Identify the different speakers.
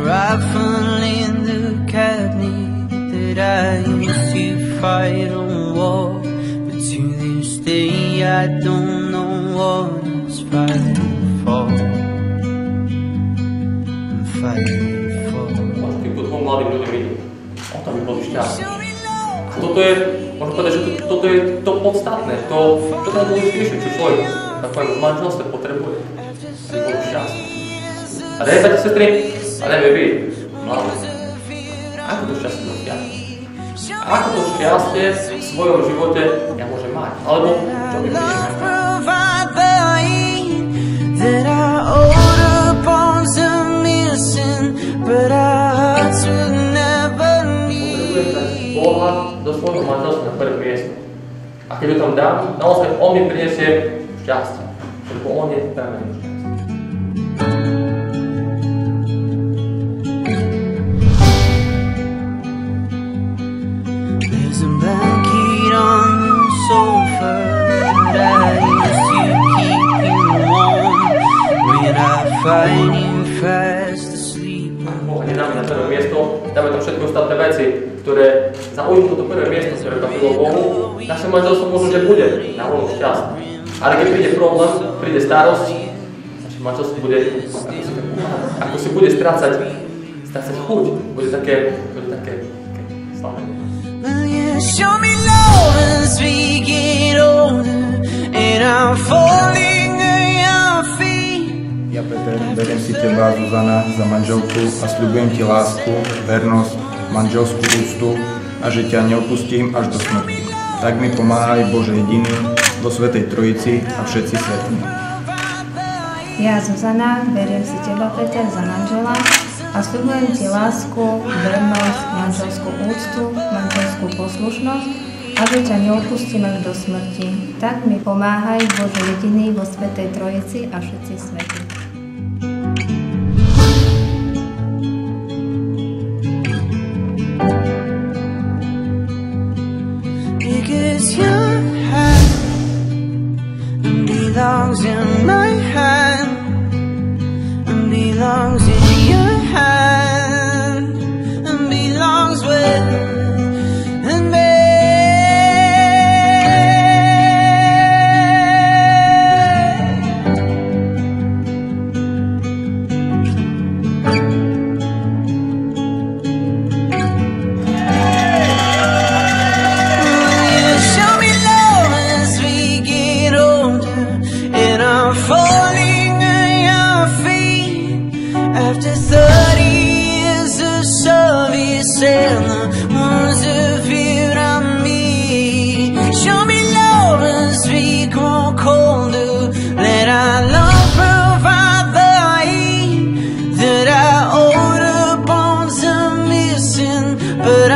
Speaker 1: rifle in the cabinet that I used to fight a war. But to this day I don't know what I was fighting for. I'm fighting for.
Speaker 2: Týmto dvom mladým ľuďom idú. O tom by boli šťastní. A toto je, môžem povedať, že toto je to podstatné, to najdôležitejšie, čo človek v takovém manželstve potrebuje. Aby bol šťastný. A daj, bratia, sestry, a dajme vy, mladí. Ako to šťastie dosiahnuť? Ako to šťastie v svojom živote ja môžem mať? Alebo čo by budem mať? Boha do svojho manželstva na prvé miesto. A keď ho tam dám, naozaj on mi prinesie šťastie. Lebo on je pramený šťastie.
Speaker 1: There's a blanket on the sofa that I used to keep you warm when I find you fast asleep.
Speaker 2: Ak Boha nedáme na prvé miesto, dáme tam všetky ostatné veci, ktoré zaujmú to prvé miesto, ktoré patrí Bohu, naše manželstvo možno, že bude na voľnu šťastné. Ale keď príde problém, príde starosť, naše manželstvo bude, ako si bude strácať chuť, bude také slabé.
Speaker 1: Show me love as we get older and I'm falling at your feet.
Speaker 3: Ja, Peter, beriem si teba, Zuzana, za manželku a sľubujem ti lásku, vernosť, manželskú úctu a že ťa neopustím až do smrti. Tak mi pomáhaj, Bože jediný, vo Svätej Trojici a všetci svätí.
Speaker 4: Ja, Zuzana, beriem si teba, Peter, za manžela a sľubujem ti lásku, vernosť, manželskú úctu, manželskú poslušnosť a že ťa neopustím až do smrti. Tak mi pomáhaj, Bože jediný, vo Svätej Trojici a všetci svätí.
Speaker 1: Because your hand belongs in my hand and belongs in your hand and belongs with me. After 30 years of service and the wounds of fear on me, show me love as we grow colder. Let our love provide the heat that our older bones are missing. But